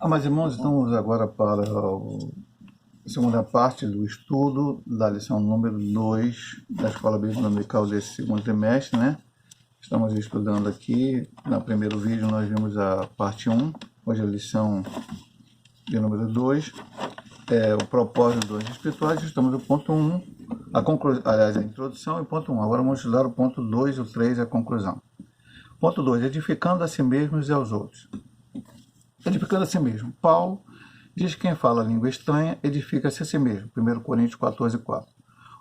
Mas irmãos, estamos agora para a segunda parte do estudo da lição número 2 da Escola Bíblica Dominical desse segundo trimestre, né? Estamos estudando aqui, no primeiro vídeo nós vimos a parte um, hoje a lição de número 2, o propósito dos espirituais, estamos no ponto um, aliás, a introdução e ponto um. Agora vamos estudar o ponto 2, o 3 e a conclusão. Ponto 2, edificando a si mesmos e aos outros. Edificando a si mesmo. Paulo diz que quem fala língua estranha edifica-se a si mesmo. 1 Coríntios 14:4.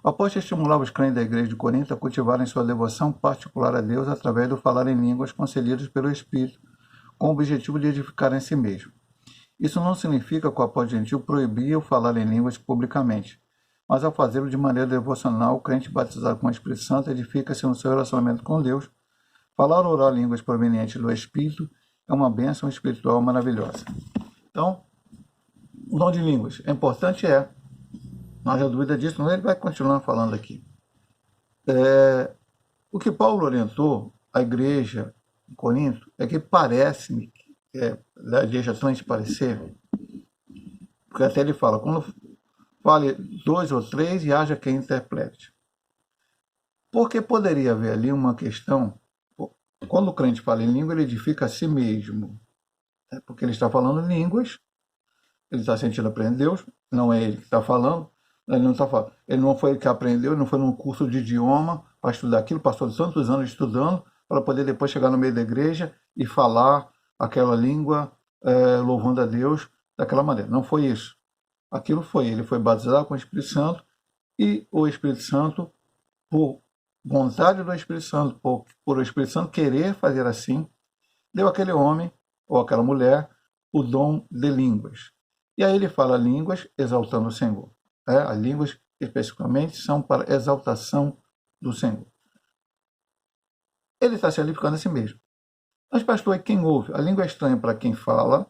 O apóstolo estimulava os crentes da igreja de Corinto a cultivarem sua devoção particular a Deus através do falar em línguas concedidas pelo Espírito, com o objetivo de edificar em si mesmo. Isso não significa que o apóstolo gentil proibia o falar em línguas publicamente, mas ao fazê-lo de maneira devocional, o crente batizado com o Espírito Santo edifica-se no seu relacionamento com Deus. Falar ou orar línguas provenientes do Espírito é uma bênção espiritual maravilhosa. Então, o dom de línguas é importante, não haja dúvida disso, mas ele vai continuar falando aqui. O que Paulo orientou à igreja em Corinto é que parece-me, da igreja transparecer, porque até ele fala, quando fale 2 ou 3 e haja quem interprete. Porque poderia haver ali uma questão, quando o crente fala em língua, ele edifica a si mesmo, porque ele está falando línguas, ele está sentindo aprender Deus, não é ele que está falando, ele não foi ele que aprendeu, ele não foi num curso de idioma para estudar aquilo, passou tantos anos estudando para poder depois chegar no meio da igreja e falar aquela língua louvando a Deus daquela maneira. Não foi isso. Aquilo foi, ele foi batizado com o Espírito Santo e o Espírito Santo, por vontade do Espírito Santo, por o Espírito Santo querer fazer assim, deu àquele homem ou àquela mulher o dom de línguas. E aí ele fala línguas exaltando o Senhor. As línguas, especificamente, são para exaltação do Senhor. Ele está se edificando a si mesmo. Mas, pastor, é quem ouve? A língua é estranha para quem fala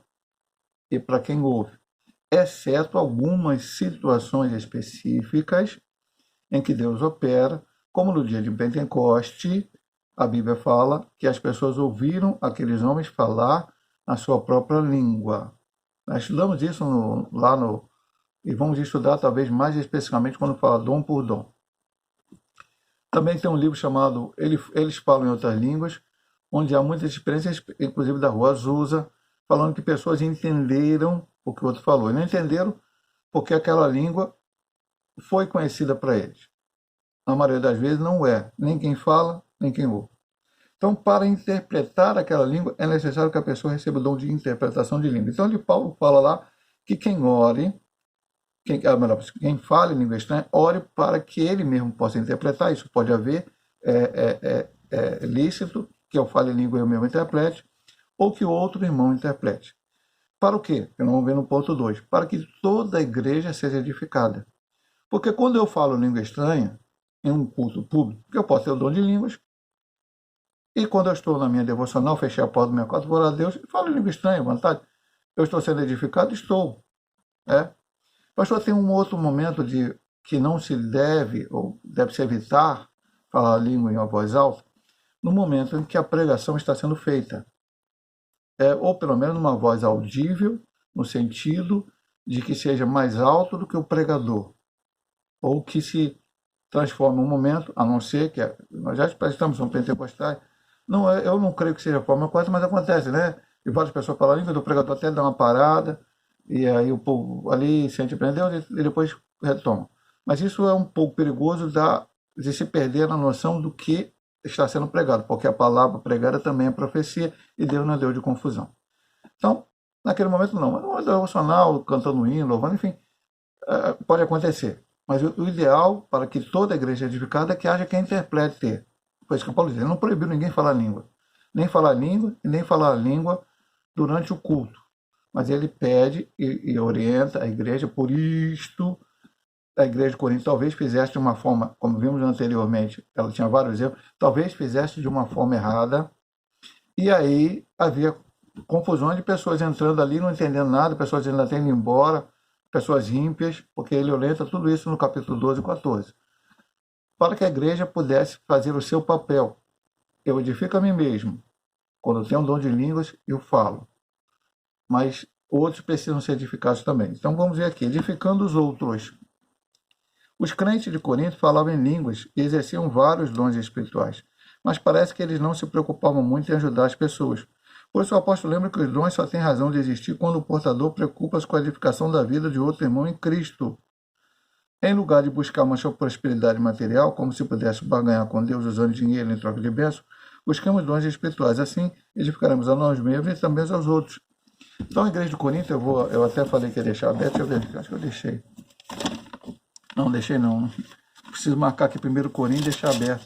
e para quem ouve, exceto algumas situações específicas em que Deus opera, como no dia de Pentecoste, a Bíblia fala que as pessoas ouviram aqueles homens falar na sua própria língua. Nós estudamos isso e vamos estudar talvez mais especificamente quando fala dom por dom. Também tem um livro chamado Eles Falam em Outras Línguas, onde há muitas experiências, inclusive da Rua Azusa, falando que pessoas entenderam o que o outro falou. E não entenderam porque aquela língua foi conhecida para eles. Na maioria das vezes não é, nem quem fala, nem quem ouve. Então, para interpretar aquela língua, é necessário que a pessoa receba o dom de interpretação de língua. Então, Paulo fala lá que quem ore, quem fala em língua estranha, ore para que ele mesmo possa interpretar. Isso pode haver, lícito, que eu fale em língua e eu mesmo interprete, ou que o outro irmão interprete. Para o quê? Eu não vou ver no ponto 2. Para que toda a igreja seja edificada. Porque quando eu falo língua estranha, em um culto público, eu posso ter o dom de línguas, e quando eu estou na minha devocional, fechei a porta do meu quarto, vou orar a Deus e falo língua estranha, à vontade. Eu estou sendo edificado? Estou. Pastor, tem um outro momento que não se deve, ou deve-se evitar, falar a língua em uma voz alta, no momento em que a pregação está sendo feita. Ou pelo menos numa voz audível, no sentido de que seja mais alto do que o pregador, ou que se transforme um momento, a não ser que nós já estamos no pentecostais, eu não creio que seja a forma correta, mas acontece, né? E várias pessoas falam a língua do pregador até dá uma parada, e aí o povo ali sente aprendeu e depois retoma. Mas isso é um pouco perigoso de se perder na noção do que está sendo pregado, porque a palavra pregada também é profecia e Deus não é Deus de confusão. Então, naquele momento não, mas no devocional, cantando um hino, louvando, enfim, pode acontecer. Mas o ideal para que toda a igreja edificada é que haja quem interprete. Foi isso que Paulo diz. Ele não proibiu ninguém falar língua. Nem falar língua e nem falar língua durante o culto. Mas ele pede e orienta a igreja, por isto a igreja de Corinto talvez fizesse de uma forma, como vimos anteriormente, ela tinha vários erros, talvez fizesse de uma forma errada, e aí havia confusões de pessoas entrando ali, não entendendo nada, pessoas ainda tendo ido embora, pessoas ímpias, porque ele orienta tudo isso no capítulo 12 e 14. Para que a igreja pudesse fazer o seu papel. Eu edifico a mim mesmo. Quando eu tenho um dom de línguas, eu falo. Mas outros precisam ser edificados também. Então vamos ver aqui, edificando os outros. Os crentes de Corinto falavam em línguas e exerciam vários dons espirituais, mas parece que eles não se preocupavam muito em ajudar as pessoas. Por isso o apóstolo lembra que os dons só têm razão de existir quando o portador preocupa-se com a edificação da vida de outro irmão em Cristo. Em lugar de buscar uma prosperidade material, como se pudesse barganhar com Deus usando dinheiro em troca de bênçãos, buscamos dons espirituais. Assim, edificaremos a nós mesmos e também aos outros. Então, a igreja de Corinto, eu até falei que ia deixar aberto, deixa eu ver, acho que eu deixei. Não, deixei não. Preciso marcar aqui primeiro Corinto e deixar aberto.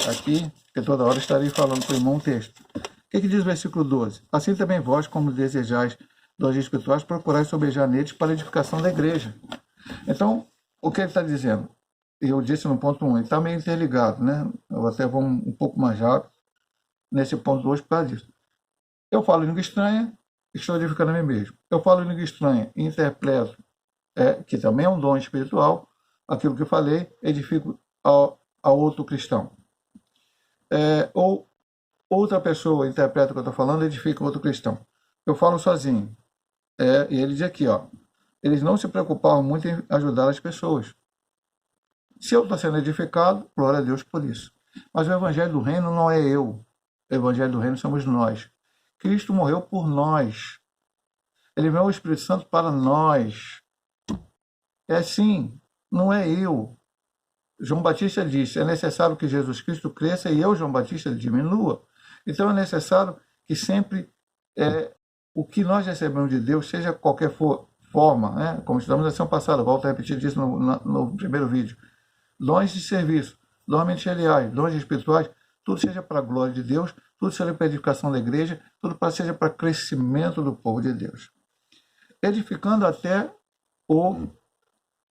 Aqui, porque toda hora estarei falando para o irmão um texto. O que diz o versículo 12? Assim também vós, como desejais dons espirituais, procurais sobejar neles para a edificação da igreja. Então, o que ele está dizendo? Eu disse no ponto 1, ele está meio interligado, né? Eu até vou um pouco mais rápido nesse ponto 2 por causa disso. Eu falo língua estranha, estou edificando a mim mesmo. Eu falo língua estranha e interpreto, que também é um dom espiritual, aquilo que eu falei, edifico a outro cristão. Ou outra pessoa interpreta o que eu estou falando, edifica outro cristão. Eu falo sozinho. E ele diz aqui, ó, eles não se preocupavam muito em ajudar as pessoas. Se eu estou sendo edificado, glória a Deus por isso. Mas o evangelho do reino não é eu. O evangelho do reino somos nós. Cristo morreu por nós. Ele enviou o Espírito Santo para nós. É assim, não é eu. João Batista disse, é necessário que Jesus Cristo cresça e eu, João Batista, diminua. Então é necessário que sempre o que nós recebemos de Deus, seja qualquer forma, né? Como estudamos na sessão passada, volto a repetir isso no primeiro vídeo, dons de serviço, dons ministeriais, dons espirituais, tudo seja para a glória de Deus, tudo seja para a edificação da igreja, tudo seja para crescimento do povo de Deus. Edificando até o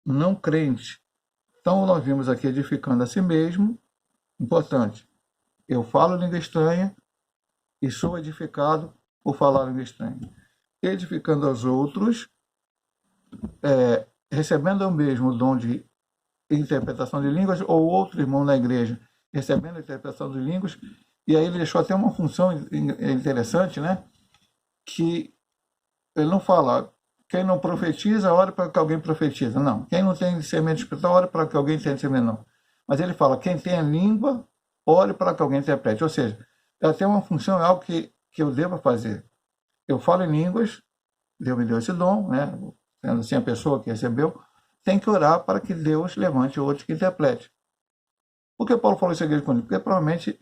não crente. Então, nós vimos aqui edificando a si mesmo, importante, eu falo língua estranha e sou edificado por falar língua estranha. Edificando aos outros, recebendo eu mesmo o dom de interpretação de línguas, ou outro irmão na igreja recebendo a interpretação de línguas, e aí ele deixou até uma função interessante, né? Que ele não fala, quem não profetiza, ore para que alguém profetiza. Não. Quem não tem discernimento espiritual, ore para que alguém tenha discernimento. Não. Mas ele fala, quem tem a língua, ore para que alguém interprete. Ou seja, ela tem uma função, é algo que eu devo fazer. Eu falo em línguas, Deus me deu esse dom, né? Sendo assim a pessoa que recebeu, tem que orar para que Deus levante outro que interprete. Por que Paulo falou isso aqui comigo? Porque provavelmente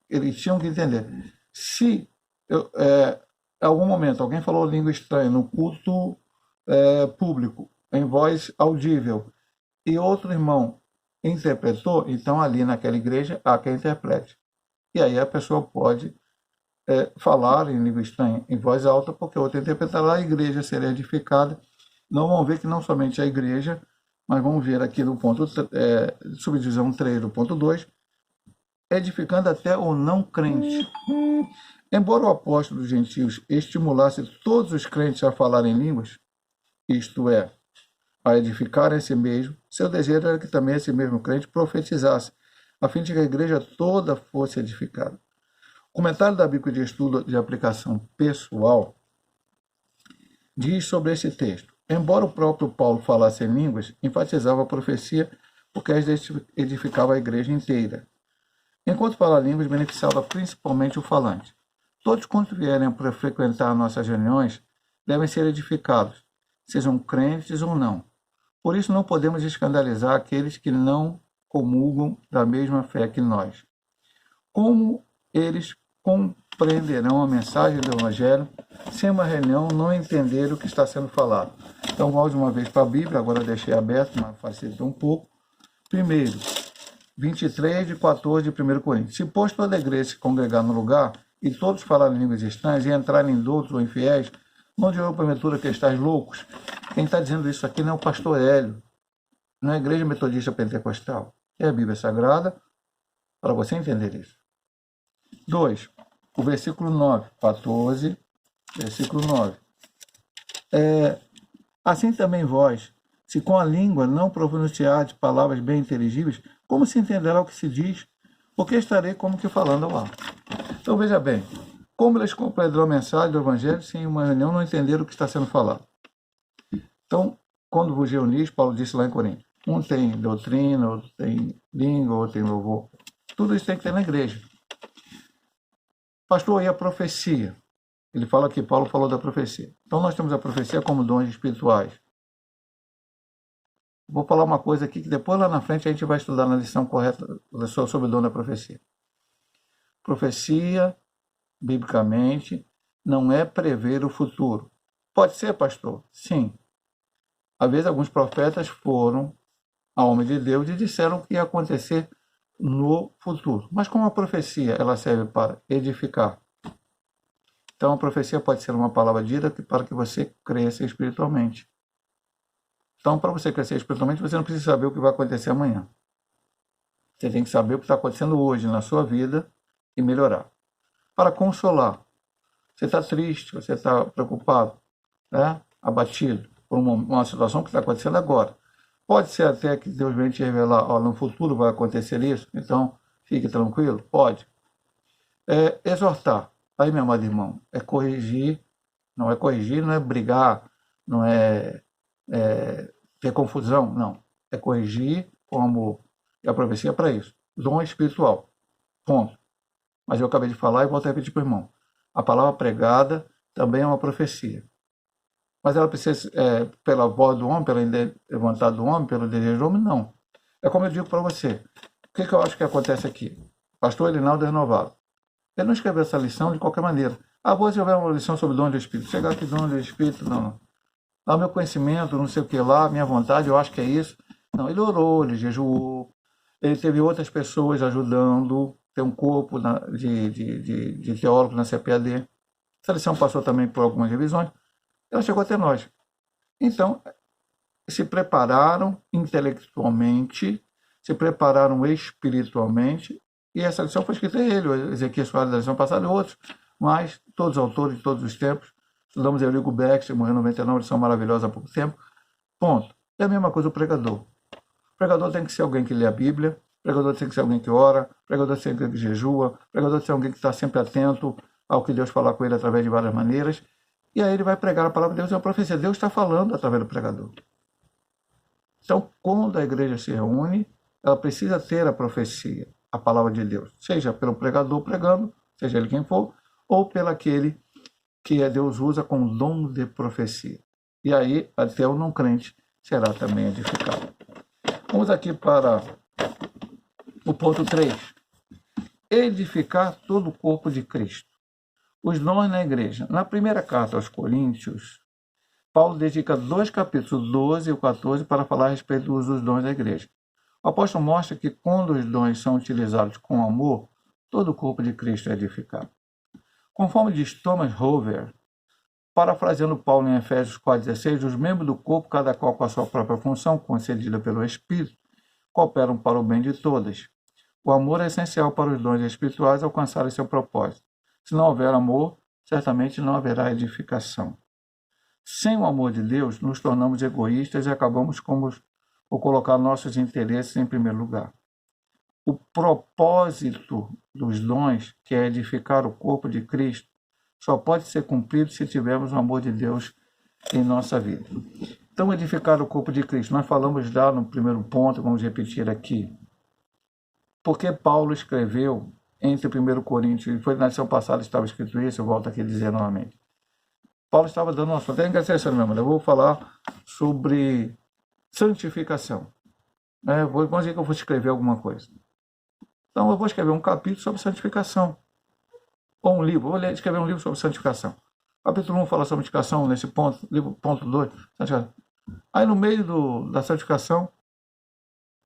eles tinham que entender. Se em algum momento alguém falou língua estranha no culto público, em voz audível, e outro irmão interpretou, então ali naquela igreja há quem interprete. E aí a pessoa pode falar em língua estranha em voz alta, porque outro interpretará, a igreja será edificada. Não vão ver que não somente a igreja, mas vamos ver aqui no ponto subdivisão 3 do ponto 2, edificando até o não crente. Embora o apóstolo dos gentios estimulasse todos os crentes a falarem línguas, isto é, a edificar a si mesmo, seu desejo era que também esse mesmo crente profetizasse, a fim de que a igreja toda fosse edificada. O comentário da Bíblia de Estudo de Aplicação Pessoal diz sobre esse texto: embora o próprio Paulo falasse em línguas, enfatizava a profecia porque edificava a igreja inteira. Enquanto falar línguas, beneficiava principalmente o falante. Todos quanto vierem para frequentar nossas reuniões devem ser edificados, sejam crentes ou não. Por isso não podemos escandalizar aqueles que não comulgam da mesma fé que nós. Como eles compreenderão a mensagem do Evangelho sem uma reunião não entender o que está sendo falado? Então, mais uma vez para a Bíblia, agora deixei aberto, mas facilita um pouco. Primeiro, 23 de 14 de 1 Coríntios. Se, pois, toda a igreja se congregar no lugar, e todos falarem línguas estranhas, e entrarem em doutos ou infiéis, não dirão porventura que estáis loucos. Quem está dizendo isso aqui não é o pastor Hélio, não é a Igreja Metodista Pentecostal. É a Bíblia Sagrada, para você entender isso. 2. O versículo 9, 14, versículo 9. Assim também vós, se com a língua não pronunciardes palavras bem inteligíveis, como se entenderá o que se diz? Porque estarei como que falando ao ar. Então veja bem, Como eles compreenderam a mensagem do Evangelho se em uma reunião não entenderam o que está sendo falado? Então, quando vos reunis, Paulo disse lá em Coríntios, um tem doutrina, outro tem língua, outro tem louvor. Tudo isso tem que ter na igreja. Pastor, e a profecia? Ele fala aqui, Paulo falou da profecia. Então nós temos a profecia como dons espirituais. Vou falar uma coisa aqui que depois lá na frente a gente vai estudar na lição correta sobre o dom da profecia. Profecia, biblicamente, não é prever o futuro. Pode ser, pastor? Sim. Às vezes alguns profetas foram a homem de Deus e disseram o que ia acontecer no futuro. Mas como a profecia ela serve para edificar, então a profecia pode ser uma palavra dita para que você cresça espiritualmente. Então, para você crescer espiritualmente, você não precisa saber o que vai acontecer amanhã. Você tem que saber o que está acontecendo hoje na sua vida e melhorar. Para consolar. Você está triste, você está preocupado, né? Abatido por uma situação que está acontecendo agora. Pode ser até que Deus venha te revelar, ó, no futuro vai acontecer isso, então fique tranquilo. Pode. Exortar. Aí, meu amado irmão, é corrigir, não é brigar, não é ter confusão, não. É corrigir com amor. E a profecia é para isso. Dom espiritual. Ponto. Mas eu acabei de falar e volto a repetir para o irmão. A palavra pregada também é uma profecia. Mas ela precisa, pela voz do homem, pela vontade do homem, pelo desejo do homem, não. É como eu digo para você. O que eu acho que acontece aqui? Pastor Elinaldo Renovado. Ele não escreveu essa lição de qualquer maneira. Vou desenvolver uma lição sobre o dom do Espírito. Chegar aqui, dom do Espírito, não. Lá, meu conhecimento, não sei o que lá, minha vontade, eu acho que é isso. Não, ele orou, ele jejuou, ele teve outras pessoas ajudando, tem um corpo de teólogos na CPAD. Essa lição passou também por algumas revisões, ela chegou até nós. Então, se prepararam intelectualmente, se prepararam espiritualmente, e essa lição foi escrita a ele, o Ezequiel Soares da lição passada e outros, mas todos os autores de todos os tempos. Estudamos Eurico Baxter, morreu em 99, lição maravilhosa há pouco tempo. Ponto. É a mesma coisa o pregador. O pregador tem que ser alguém que lê a Bíblia, o pregador tem que ser alguém que ora, o pregador tem que ser alguém que jejua, o pregador tem que ser alguém que está sempre atento ao que Deus fala com ele através de várias maneiras. E aí ele vai pregar a palavra de Deus e a profecia. Deus está falando através do pregador. Então, quando a igreja se reúne, ela precisa ter a profecia, a palavra de Deus. Seja pelo pregador pregando, seja ele quem for, ou pelo aquele que Deus usa com o dom de profecia. E aí, até o não crente será também edificado. Vamos aqui para o ponto 3. Edificar todo o corpo de Cristo. Os dons na igreja. Na primeira carta aos Coríntios, Paulo dedica 2 capítulos, 12 e 14, para falar a respeito do uso dos dons da igreja. O apóstolo mostra que quando os dons são utilizados com amor, todo o corpo de Cristo é edificado. Conforme diz Thomas Hover, parafraseando Paulo em Efésios 4,16, os membros do corpo, cada qual com a sua própria função, concedida pelo Espírito, cooperam para o bem de todas. O amor é essencial para os dons espirituais alcançarem seu propósito. Se não houver amor, certamente não haverá edificação. Sem o amor de Deus, nos tornamos egoístas e acabamos por colocar nossos interesses em primeiro lugar. O propósito dos dons, que é edificar o corpo de Cristo, só pode ser cumprido se tivermos o amor de Deus em nossa vida. Então, edificar o corpo de Cristo. Nós falamos já no primeiro ponto, vamos repetir aqui. Porque Paulo escreveu entre 1 Coríntios, e foi na lição passada estava escrito isso, eu volto aqui a dizer novamente. Paulo estava dando uma assunto. Tem que meu irmão, eu vou falar sobre santificação. Vamos dizer que eu vou escrever alguma coisa. Então, eu vou escrever um capítulo sobre santificação. Ou um livro. Vou escrever um livro sobre santificação. Capítulo 1 fala sobre santificação, nesse ponto. Livro, ponto 2, santificação. Aí, no meio da santificação,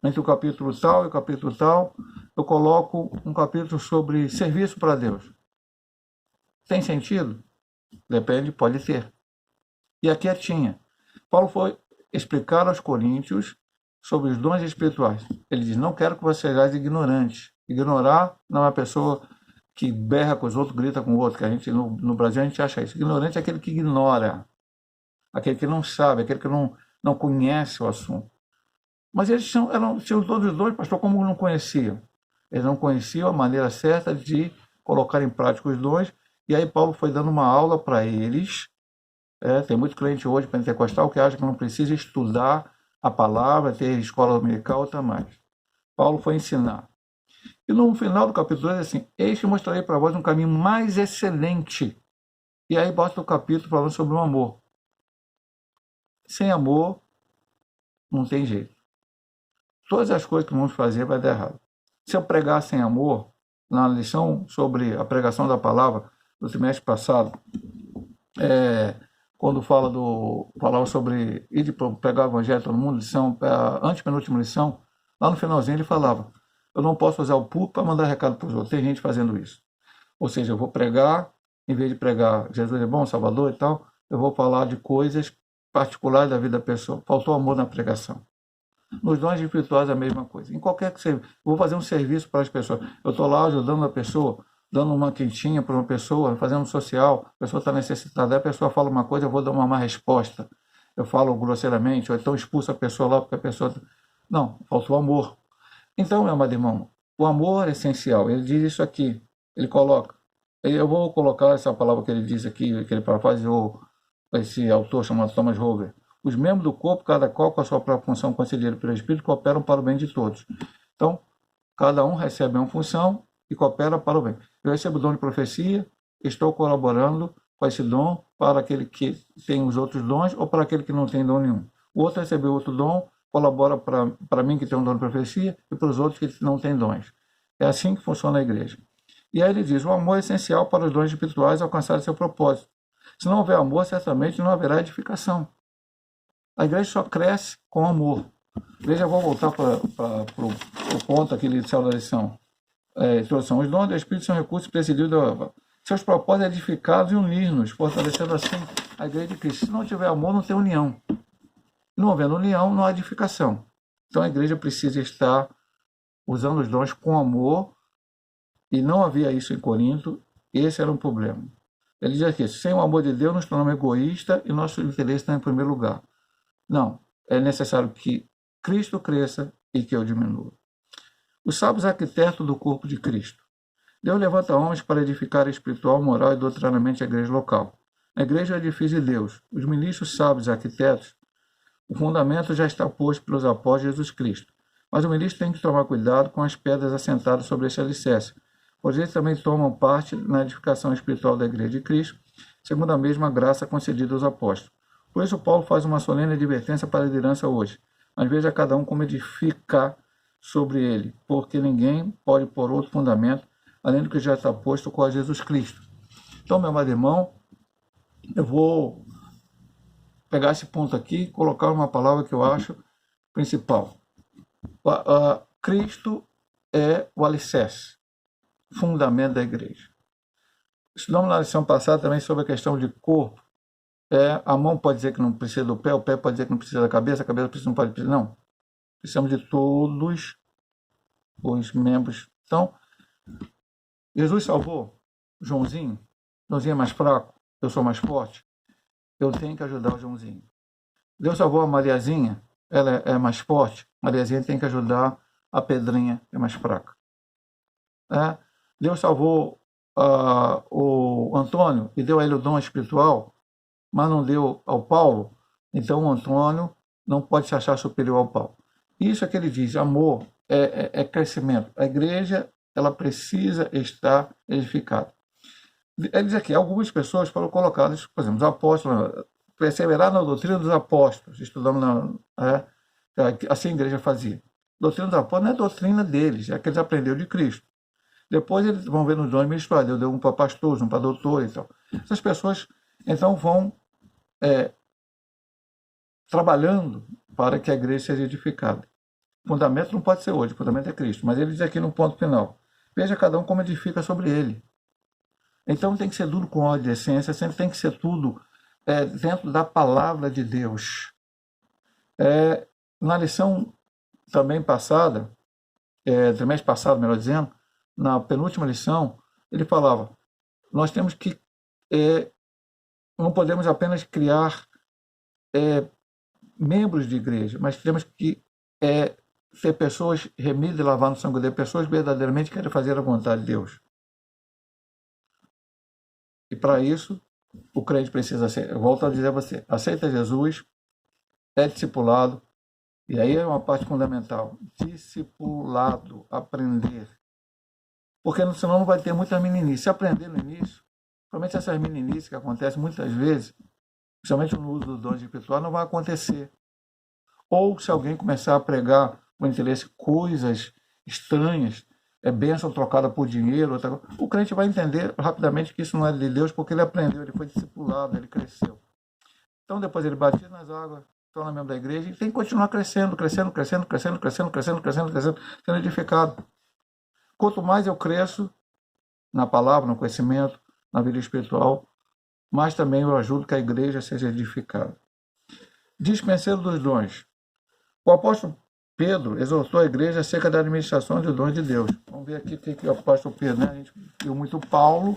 entre o capítulo tal e o capítulo tal, eu coloco um capítulo sobre serviço para Deus. Tem sentido? Depende, pode ter. E aqui tinha. Paulo foi explicar aos coríntios sobre os dons espirituais. Ele diz, não quero que vocês sejais ignorantes. Ignorar não é a pessoa que berra com os outros, grita com o outro, que a gente, no Brasil a gente acha isso. Ignorante é aquele que ignora, aquele que não sabe, aquele que não conhece o assunto. Mas eles tinham todos os dons, pastor, como não conheciam? Eles não conheciam a maneira certa de colocar em prática os dons E aí Paulo foi dando uma aula para eles. Tem muito crente hoje pentecostal que acha que não precisa estudar a palavra, ter escola dominical ou mais. Paulo foi ensinar. E no final do capítulo 2, assim, eis que mostrarei para vós um caminho mais excelente. E aí bota o capítulo falando sobre o amor. Sem amor, não tem jeito. Todas as coisas que vamos fazer vai dar errado. Se eu pregar sem amor, na lição sobre a pregação da palavra do semestre passado, quando falava sobre ir de pregar o evangelho a todo mundo, lição, a antepenúltima lição, lá no finalzinho ele falava, eu não posso usar o púlpito para mandar recado para os outros, tem gente fazendo isso. Ou seja, eu vou pregar, em vez de pregar Jesus é bom, Salvador e tal, eu vou falar de coisas particulares da vida da pessoa. Faltou amor na pregação. Nos dons espirituais é a mesma coisa. Em qualquer que seja, vou fazer um serviço para as pessoas. Eu estou lá ajudando a pessoa, dando uma quentinha para uma pessoa, fazendo um social, a pessoa está necessitada, aí a pessoa fala uma coisa, eu vou dar uma má resposta. Eu falo grosseiramente, ou então expulso a pessoa lá porque a pessoa... Não, faltou amor. Então, meu amado irmão, o amor é essencial. Ele diz isso aqui, ele coloca. Eu vou colocar essa palavra que ele diz aqui, que ele parafraseou esse autor chamado Thomas Rover. Os membros do corpo, cada qual com a sua própria função concedida pelo Espírito, cooperam para o bem de todos. Então, cada um recebe uma função e coopera para o bem. Eu recebo o dom de profecia, estou colaborando com esse dom para aquele que tem os outros dons ou para aquele que não tem dom nenhum. O outro recebeu outro dom, colabora para mim que tem um dom de profecia e para os outros que não têm dons. É assim que funciona a igreja. E aí ele diz, o amor é essencial para os dons espirituais alcançarem seu propósito. Se não houver amor, certamente não haverá edificação. A igreja só cresce com amor. Veja, vou voltar para o ponto aqui inicial da lição. Introdução. Os dons do Espírito são recursos presididos da... Seus propósitos edificados e unir-nos, fortalecendo assim a igreja de Cristo. Se não tiver amor, não tem união. Não havendo união, não há edificação. Então a igreja precisa estar usando os dons com amor, e não havia isso em Corinto, esse era um problema. Ele diz aqui, sem o amor de Deus nos tornamos egoístas e nosso interesse está em primeiro lugar. Não, é necessário que Cristo cresça e que eu diminua. Os sábios arquitetos do corpo de Cristo. Deus levanta homens para edificar espiritual, moral e doutrinariamente a igreja local. A igreja é o edifício de Deus. Os ministros sábios arquitetos, o fundamento já está posto pelos apóstolos de Jesus Cristo. Mas o ministro tem que tomar cuidado com as pedras assentadas sobre esse alicerce, pois eles também tomam parte na edificação espiritual da igreja de Cristo, segundo a mesma graça concedida aos apóstolos. Por isso, Paulo faz uma solene advertência para a liderança hoje. Mas veja cada um como edificar sobre ele, porque ninguém pode pôr outro fundamento, além do que já está posto com Jesus Cristo. Então, meu amado irmão, eu vou pegar esse ponto aqui e colocar uma palavra que eu acho principal. Cristo é o alicerce, fundamento da igreja. Estudamos na lição passada também sobre a questão de corpo. A mão pode dizer que não precisa do pé, o pé pode dizer que não precisa da cabeça, a cabeça não pode precisar. Não. Precisamos de todos os membros. Então, Jesus salvou Joãozinho. Joãozinho é mais fraco, eu sou mais forte. Eu tenho que ajudar o Joãozinho. Deus salvou a Mariazinha, ela é mais forte. Mariazinha tem que ajudar a Pedrinha, é mais fraca. Deus salvou o Antônio e deu a ele o dom espiritual, mas não deu ao Paulo, então o Antônio não pode se achar superior ao Paulo. Isso é que ele diz, amor é crescimento. A igreja, ela precisa estar edificada. Ele diz aqui, algumas pessoas foram colocadas, por exemplo, os apóstolos, perseverar na doutrina dos apóstolos, estudamos assim a igreja fazia. Doutrina dos apóstolos não é doutrina deles, é a que eles aprenderam de Cristo. Depois eles vão ver nos dons ministeriais, deu um para pastores, um para doutor e tal. Essas pessoas, então, vão trabalhando para que a igreja seja edificada. O fundamento não pode ser hoje, o fundamento é Cristo. Mas ele diz aqui no ponto final, veja cada um como edifica sobre ele. Então tem que ser tudo com ordem de essência, sempre tem que ser tudo dentro da palavra de Deus. Na lição também passada, trimestre passado, melhor dizendo, na penúltima lição, ele falava, nós temos que, não podemos apenas criar membros de igreja, mas temos que ser pessoas remidas e lavar no sangue de Deus, pessoas verdadeiramente que querem fazer a vontade de Deus. E para isso, o crente precisa ser, eu volto a dizer a você, aceita Jesus, é discipulado, e aí é uma parte fundamental, discipulado, aprender. Porque senão não vai ter muita meninice. Se aprender no início, principalmente essas meninices que acontecem muitas vezes, principalmente no uso dos dons espirituais, não vai acontecer. Ou se alguém começar a pregar com interesse coisas estranhas, é bênção trocada por dinheiro, o crente vai entender rapidamente que isso não é de Deus, porque ele aprendeu, ele foi discipulado, ele cresceu. Então depois ele batiza nas águas, torna membro da igreja e tem que continuar crescendo, crescendo, crescendo, crescendo, crescendo, crescendo, crescendo, crescendo, sendo edificado. Quanto mais eu cresço na palavra, no conhecimento, na vida espiritual, mais também eu ajudo que a igreja seja edificada. Dispenseiro dos dons. O apóstolo Pedro exortou a igreja acerca da administração dos dons de Deus. Vamos ver aqui o que o apóstolo Pedro, né? A gente viu muito Paulo,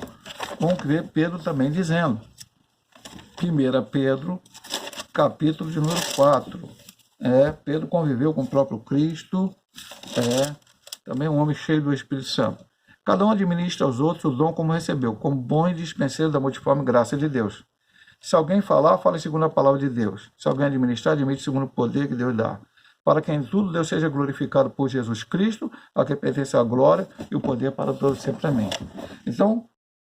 vamos ver Pedro também dizendo. 1 Pedro, capítulo de número 4. Pedro conviveu com o próprio Cristo, também um homem cheio do Espírito Santo. Cada um administra aos outros o dom como recebeu, como bom e dispenseiro da multiforme graça de Deus. Se alguém falar, fale segundo a palavra de Deus. Se alguém administrar, admite segundo o poder que Deus dá. Para que em tudo Deus seja glorificado por Jesus Cristo, a quem pertence a glória e o poder para todos sempre. Amém. Então,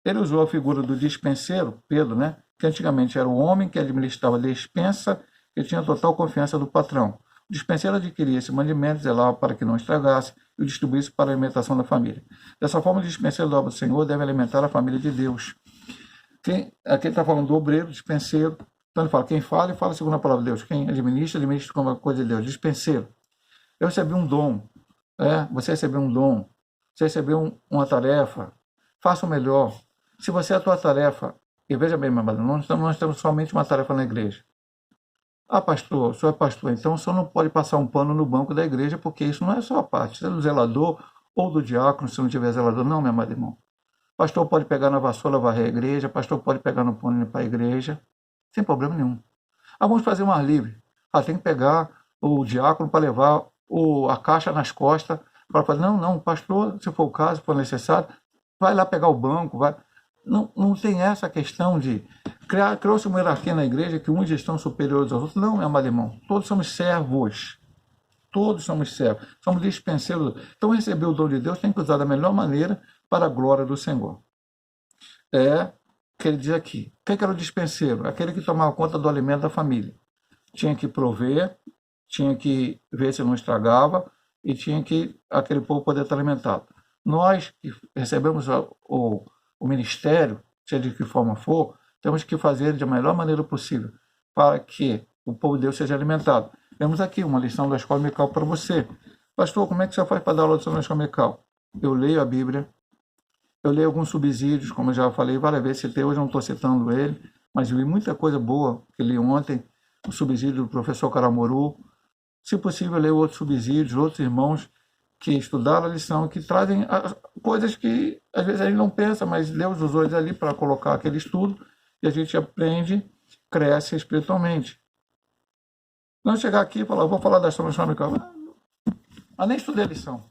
ele usou a figura do dispenseiro, Pedro, né? Que antigamente era o homem que administrava a despensa e tinha total confiança do patrão. O dispenseiro adquiria esse mandamento, zelava para que não estragasse e o distribuísse para a alimentação da família. Dessa forma, o dispenseiro da obra do Senhor deve alimentar a família de Deus. Aqui ele está falando do obreiro, dispenseiro. Então ele fala, quem fala, fala segundo a palavra de Deus. Quem administra, administra como a coisa de Deus. Dispenseiro. Eu recebi um dom. Você recebeu um dom. Você recebeu uma tarefa. Faça o melhor. Se você é a tua tarefa, e veja bem, meu amado, nós temos somente uma tarefa na igreja. Ah, pastor, o senhor é pastor, então o senhor não pode passar um pano no banco da igreja, porque isso não é só a parte. Se é do zelador ou do diácono, se não tiver zelador, não, meu amado irmão. Pastor pode pegar na vassoura, varrer a igreja, pastor pode pegar no pano e limpar a igreja, sem problema nenhum. Vamos fazer um ar livre. Tem que pegar o diácono para levar a caixa nas costas, para fazer, não, pastor, se for o caso, se for necessário, vai lá pegar o banco, vai. Não tem essa questão de criou-se uma hierarquia na igreja que uns estão superiores aos outros. Não, meu amado irmão, todos somos servos. Todos somos servos, somos dispenseiros. Então, receber o dom de Deus tem que usar da melhor maneira para a glória do Senhor. Que ele diz aqui, quem que era o dispenseiro? Aquele que tomava conta do alimento da família. Tinha que prover, tinha que ver se não estragava e tinha que aquele povo poder estar alimentado. Nós que recebemos o ministério, seja de que forma for, temos que fazer da melhor maneira possível para que o povo de Deus seja alimentado. Temos aqui uma lição da escola dominical para você. Pastor, como é que você faz para dar aula de lição da escola dominical? Eu leio a Bíblia, eu leio alguns subsídios, como eu já falei várias vezes, citei, hoje não estou citando ele, mas li muita coisa boa que li ontem, o subsídio do professor Caramoru. Se possível, eu leio outros subsídios, outros irmãos que estudaram a lição, que trazem coisas que às vezes a gente não pensa, mas Deus usou eles ali para colocar aquele estudo e a gente aprende, cresce espiritualmente. Não chegar aqui e falar, vou falar da lição dominical. Nem estudei a lição,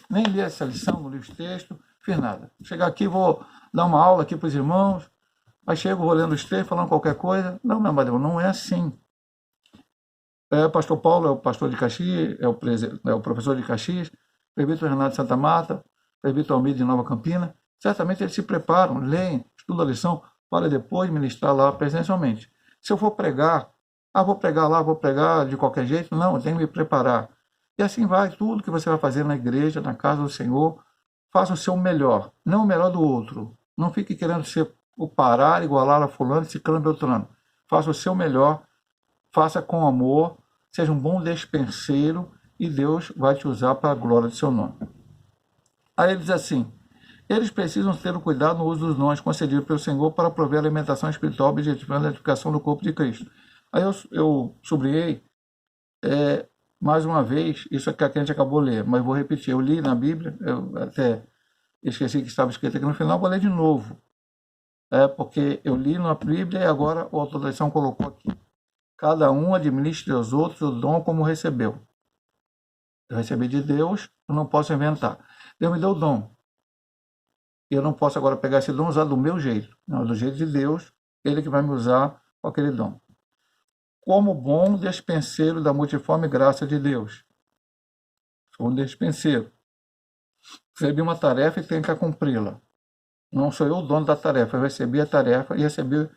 nem li essa lição, não li os textos, fiz nada. Chegar aqui, vou dar uma aula aqui para os irmãos, aí chego, vou lendo os textos, falando qualquer coisa. Não, meu irmão, não é assim. Pastor Paulo é o pastor de Caxias, é o professor de Caxias, presbítero Renato de Santa Marta, presbítero Almir de Nova Campina. Certamente eles se preparam, leem, estudam a lição, para depois ministrar lá presencialmente. Se eu for pregar, vou pregar lá, vou pregar de qualquer jeito. Não, eu tenho que me preparar. E assim vai, tudo que você vai fazer na igreja, na casa do Senhor, faça o seu melhor, não o melhor do outro. Não fique querendo ser o parar, igualar a fulano, ciclano, beltrano. Faça o seu melhor, faça com amor, seja um bom despenseiro e Deus vai te usar para a glória do seu nome. Aí ele diz assim, eles precisam ter o cuidado no uso dos dons concedidos pelo Senhor para prover a alimentação espiritual objetivando a edificação do corpo de Cristo. Aí eu sublinhei, mais uma vez, isso é que a gente acabou de ler, mas vou repetir, eu li na Bíblia, eu até esqueci que estava escrito aqui no final, vou ler de novo. Porque eu li na Bíblia e agora o autor da lição colocou aqui. Cada um administre aos outros o dom como recebeu. Eu recebi de Deus, eu não posso inventar. Deus me deu o dom. E eu não posso agora pegar esse dom e usar do meu jeito. Não, é do jeito de Deus, Ele que vai me usar com aquele dom. Como bom despenseiro da multiforme graça de Deus. Sou um despenseiro. Recebi uma tarefa e tenho que cumpri-la. Não sou eu o dono da tarefa, eu recebi a tarefa e recebi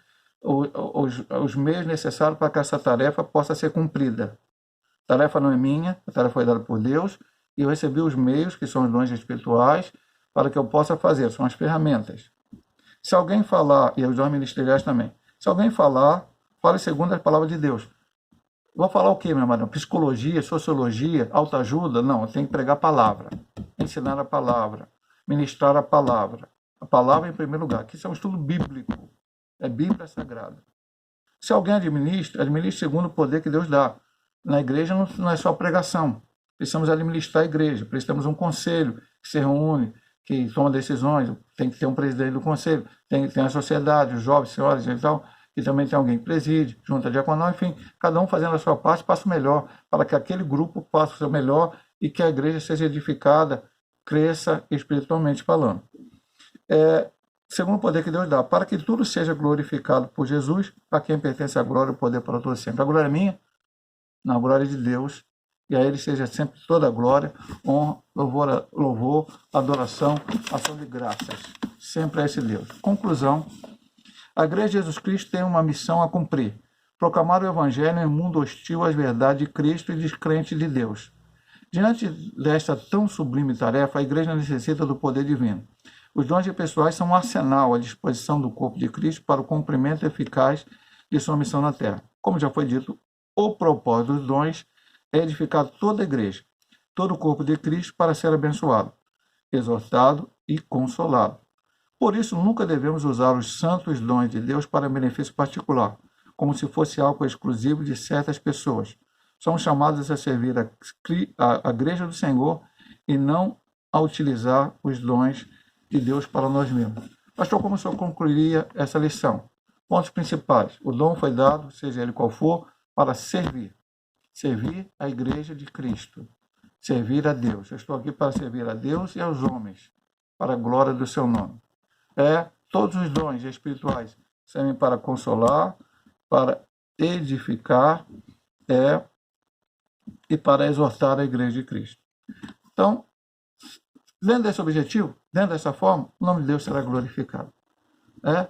os meios necessários para que essa tarefa possa ser cumprida. A tarefa não é minha, a tarefa foi dada por Deus, e eu recebi os meios, que são os dons espirituais, para que eu possa fazer, são as ferramentas. Se alguém falar, e os dons ministeriais também, se alguém falar, fale segundo a palavra de Deus. Vou falar o quê, meu irmão? Psicologia, sociologia, autoajuda? Não, eu tenho que pregar a palavra, ensinar a palavra, ministrar a palavra. A palavra em primeiro lugar. Aqui isso é um estudo bíblico, é Bíblia Sagrada. Se alguém administra, administre segundo o poder que Deus dá. Na igreja não é só pregação. Precisamos administrar a igreja. Precisamos um conselho que se reúne, que toma decisões. Tem que ter um presidente do conselho. Tem que ter a sociedade, os jovens, senhoras e tal. E também tem alguém que preside, junta diaconal. Enfim, cada um fazendo a sua parte, passa o melhor. Para que aquele grupo passe o seu melhor e que a igreja seja edificada, cresça espiritualmente falando. Segundo o poder que Deus dá, para que tudo seja glorificado por Jesus, a quem pertence a glória e o poder para todos sempre. A glória é minha? Na glória de Deus, e a Ele seja sempre toda a glória, honra, louvor, adoração, ação de graças, sempre a esse Deus. Conclusão, a Igreja de Jesus Cristo tem uma missão a cumprir, proclamar o Evangelho em um mundo hostil às verdades de Cristo e descrente de Deus. Diante desta tão sublime tarefa, a Igreja necessita do poder divino. Os dons pessoais são um arsenal à disposição do corpo de Cristo para o cumprimento eficaz de sua missão na terra. Como já foi dito, o propósito dos dons é edificar toda a igreja, todo o corpo de Cristo para ser abençoado, exortado e consolado. Por isso, nunca devemos usar os santos dons de Deus para benefício particular, como se fosse algo exclusivo de certas pessoas. Somos chamados a servir a igreja do Senhor e não a utilizar os dons de Deus para nós mesmos. Pastor, como o senhor concluiria essa lição? Pontos principais. O dom foi dado, seja ele qual for, para servir. Servir a igreja de Cristo. Servir a Deus. Eu estou aqui para servir a Deus e aos homens, para a glória do seu nome. Todos os dons espirituais servem para consolar, para edificar e para exortar a igreja de Cristo. Então, dentro desse objetivo, dentro dessa forma, o nome de Deus será glorificado.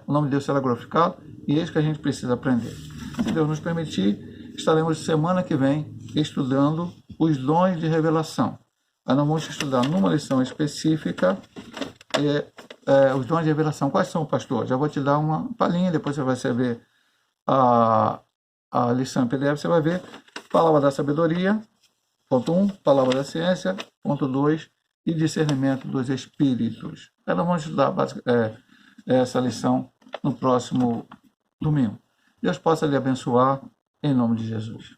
O nome de Deus será glorificado e é isso que a gente precisa aprender. Se Deus nos permitir, estaremos semana que vem estudando os dons de revelação. Nós não vamos estudar numa lição específica os dons de revelação. Quais são, pastor? Já vou te dar uma palhinha, depois você vai receber a lição em PDF, você vai ver palavra da sabedoria, ponto 1, palavra da ciência, ponto 2, e discernimento dos espíritos. Nós vamos estudar essa lição no próximo domingo. Deus possa lhe abençoar em nome de Jesus.